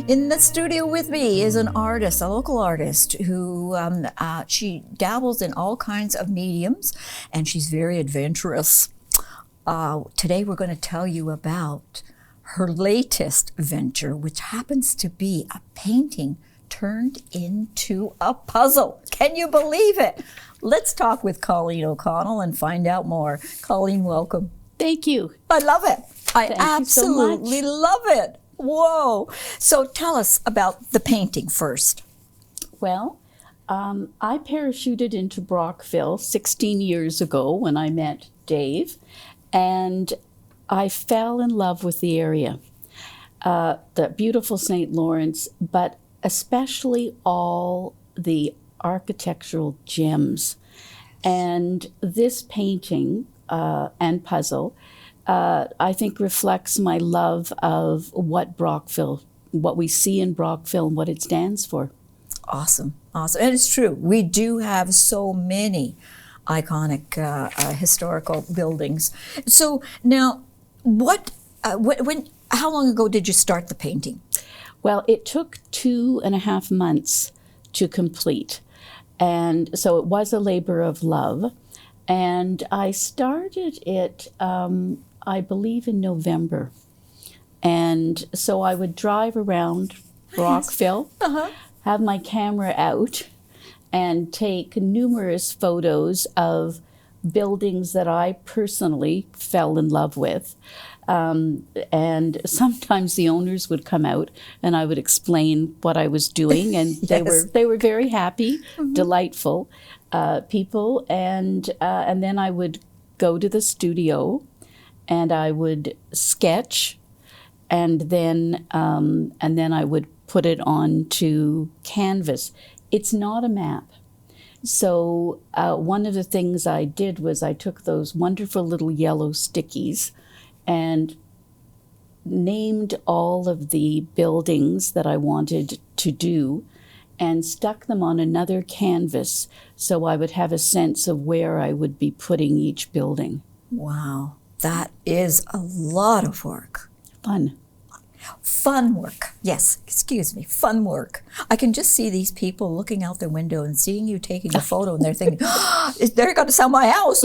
In the studio with me is an artist, a local artist, who she dabbles in all kinds of mediums, and she's very adventurous. Today we're going to tell you about her latest venture, which happens to be a painting turned into a puzzle. Can you believe it? Let's talk with Colleen O'Connell and find out more. Colleen, welcome. Thank you. I love it. I Thank absolutely you so much. love it. Whoa. So tell us about the painting first. Well, I parachuted into Brockville 16 years ago when I met Dave, and I fell in love with the area. The beautiful St. Lawrence, but especially all the architectural gems. And this painting and puzzle, I think, reflects my love of what we see in Brockville and what it stands for. Awesome. Awesome. And it's true. We do have so many iconic historical buildings. So now, how long ago did you start the painting? Well, it took 2.5 months to complete. And so it was a labor of love. And I started it, I believe, in November. And so I would drive around Brockville, have my camera out, and take numerous photos of buildings that I personally fell in love with. And sometimes the owners would come out and I would explain what I was doing, and Yes. they were very happy, delightful people. And then I would go to the studio and I would sketch, and then I would put it onto canvas. It's not a map. So one of the things I did was I took those wonderful little yellow stickies and named all of the buildings that I wanted to do and stuck them on another canvas so I would have a sense of where I would be putting each building. Wow. That is a lot of work. Fun. Fun work. Yes, excuse me, fun work. I can just see these people looking out their window and seeing you taking a photo, and they're thinking, they're going to sell my house.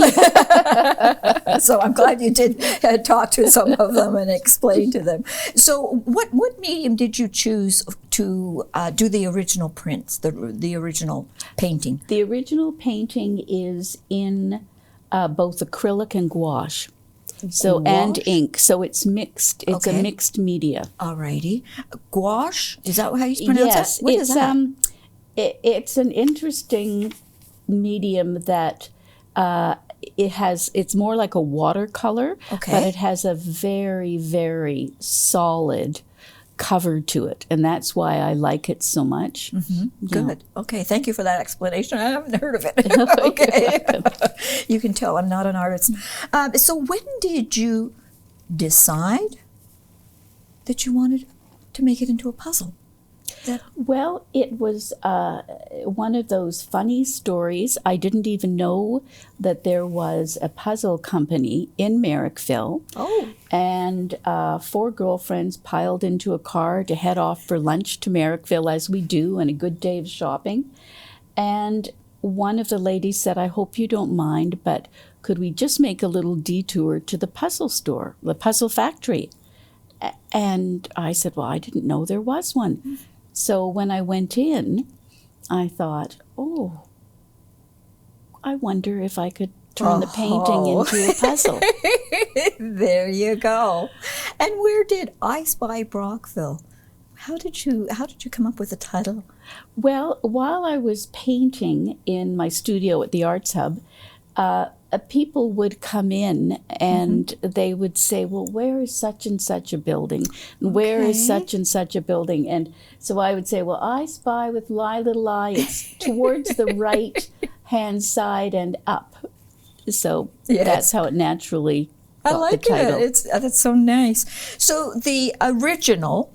So I'm glad you did talk to some of them and explain to them. So what medium did you choose to do the original prints, the original painting? The original painting is in both acrylic and gouache. So and ink, so it's mixed. It's a mixed media. Alrighty, gouache. Is that how you pronounce yes, it? What is that? It's an interesting medium that it's more like a watercolor, but it has a very, very solid cover to it, and that's why I like it so much. Mm-hmm. Good. Okay, thank you for that explanation. I haven't heard of it. Okay. You can tell I'm not an artist. So when did you decide that you wanted to make it into a puzzle? Well, it was one of those funny stories. I didn't even know that there was a puzzle company in Merrickville. Oh. And 4 girlfriends piled into a car to head off for lunch to Merrickville, as we do, and a good day of shopping. And one of the ladies said, I hope you don't mind, but could we just make a little detour to the puzzle store, the puzzle factory? And I said, well, I didn't know there was one. So when I went in, I thought, oh, I wonder if I could turn the painting into a puzzle. There you go. And where did I Spy Brockville? How did you come up with the title? Well, while I was painting in my studio at the Arts Hub, people would come in and they would say, well, where is such and such a building? And where is such and such a building? And so I would say, well, I spy with my little eye. It's towards the right hand side and up. So that's how it naturally got I like the title. it. That's so nice. So the original,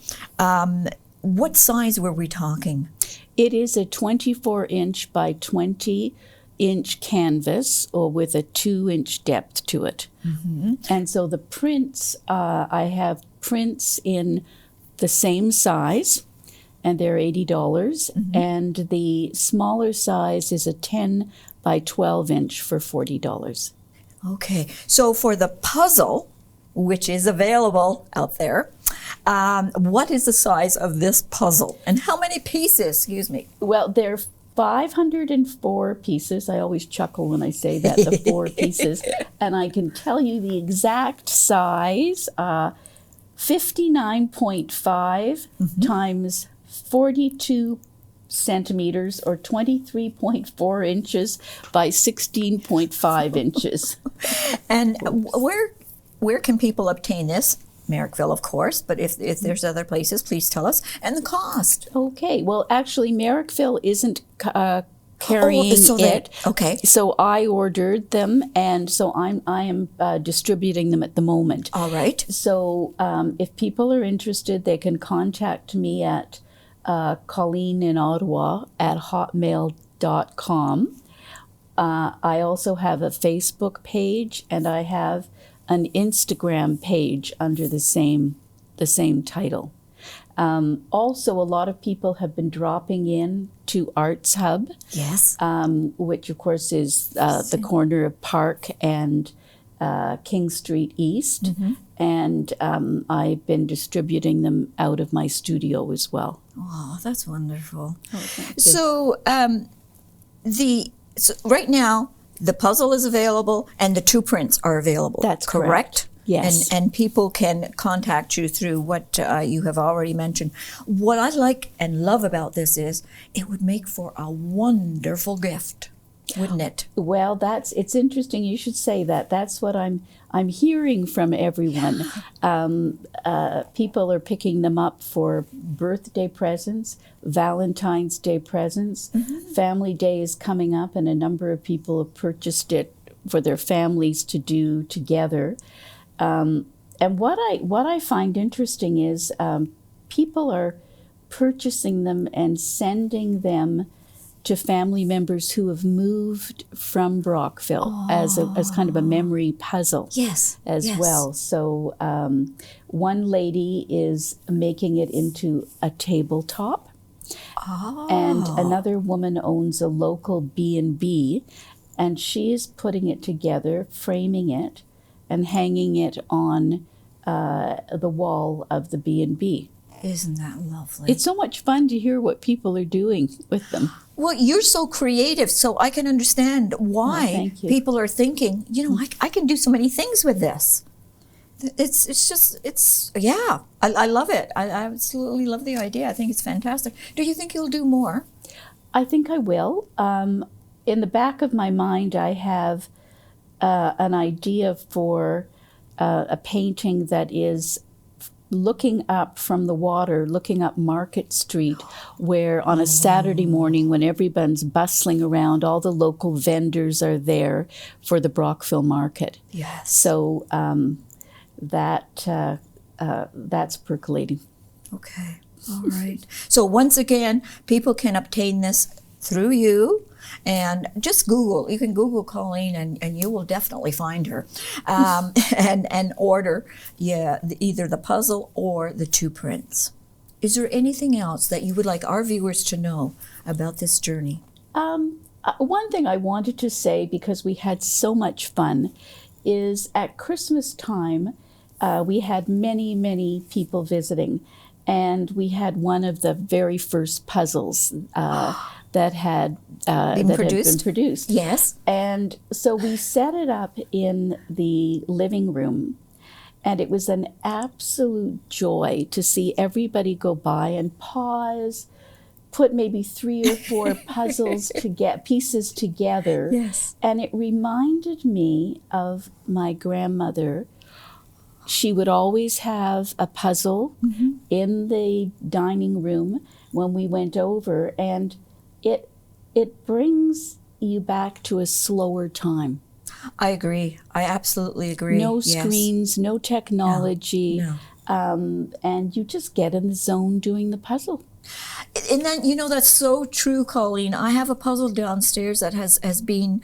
what size were we talking? It is a 24-inch by 20-inch canvas, or with a 2-inch depth to it. Mm-hmm. And so the prints, I have prints in the same size, and they're $80. And the smaller size is a 10 by 12 inch for $40. Okay, so for the puzzle, which is available out there, what is the size of this puzzle? And how many pieces, excuse me? Well, there are 504 pieces. I always chuckle when I say that, the 4 pieces. And I can tell you the exact size, 59.5 times 42 centimeters, or 23.4 inches by 16.5 inches. And where can people obtain this? Merrickville, of course, but if there's other places, please tell us. And the cost. Okay, well, actually, Merrickville isn't carrying it. Okay. So I ordered them, and so I am distributing them at the moment. All right. So if people are interested, they can contact me at Colleen in Ottawa at hotmail.com. I also have a Facebook page, and I have an Instagram page under the same title. Also, a lot of people have been dropping in to Arts Hub, Yes. which of course is the corner of Park and King Street East, and I've been distributing them out of my studio as well. Oh, that's wonderful. Oh, thank you. So, so right now, the puzzle is available and the 2 prints are available. That's correct. Yes. And people can contact you through what you have already mentioned. What I like and love about this is it would make for a wonderful gift, wouldn't it? Well, it's interesting you should say that. That's what I'm hearing from everyone. People are picking them up for birthday presents, Valentine's Day presents. Family Day is coming up, and a number of people have purchased it for their families to do together. And what I find interesting is people are purchasing them and sending them to family members who have moved from Brockville as kind of a memory puzzle. Yes. As well. So one lady is making it into a tabletop, and another woman owns a local B&B, and she is putting it together, framing it, and hanging it on the wall of the B&B. Isn't that lovely? It's so much fun to hear what people are doing with them. Well, you're so creative, so I can understand why thank you. people are thinking, I can do so many things with this. I love it. I absolutely love the idea. I think it's fantastic. Do you think you'll do more? I think I will. In the back of my mind, I have an idea for a painting that is looking up from the water, looking up Market Street, where on a Saturday morning when everyone's bustling around, all the local vendors are there for the Brockville market. Yes. So that's percolating. Okay. All right. So once again, people can obtain this through you. And just Google. You can Google Colleen, and you will definitely find her, and order either the puzzle or the 2 prints. Is there anything else that you would like our viewers to know about this journey? One thing I wanted to say, because we had so much fun, is at Christmas time, we had many, many people visiting, and we had one of the very first puzzles that had been produced. Yes. And so we set it up in the living room, and it was an absolute joy to see everybody go by and pause, put maybe 3 or 4 pieces together. Yes. And it reminded me of my grandmother. She would always have a puzzle in the dining room when we went over, and it brings you back to a slower time. I agree. I absolutely agree. No screens, no technology. No. and you just get in the zone doing the puzzle. And then, that's so true, Colleen. I have a puzzle downstairs that has been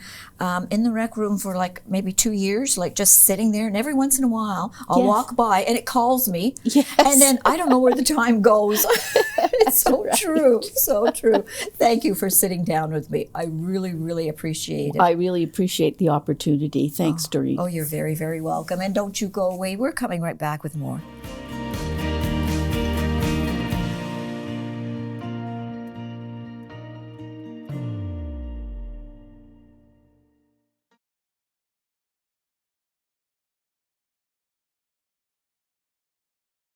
in the rec room for like maybe 2 years, like just sitting there. And every once in a while, I'll Yes. walk by and it calls me. Yes. And then I don't know where the time goes. It's so true. So true. Thank you for sitting down with me. I really, really appreciate it. I really appreciate the opportunity. Thanks, Doreen. Oh, you're very, very welcome. And don't you go away. We're coming right back with more.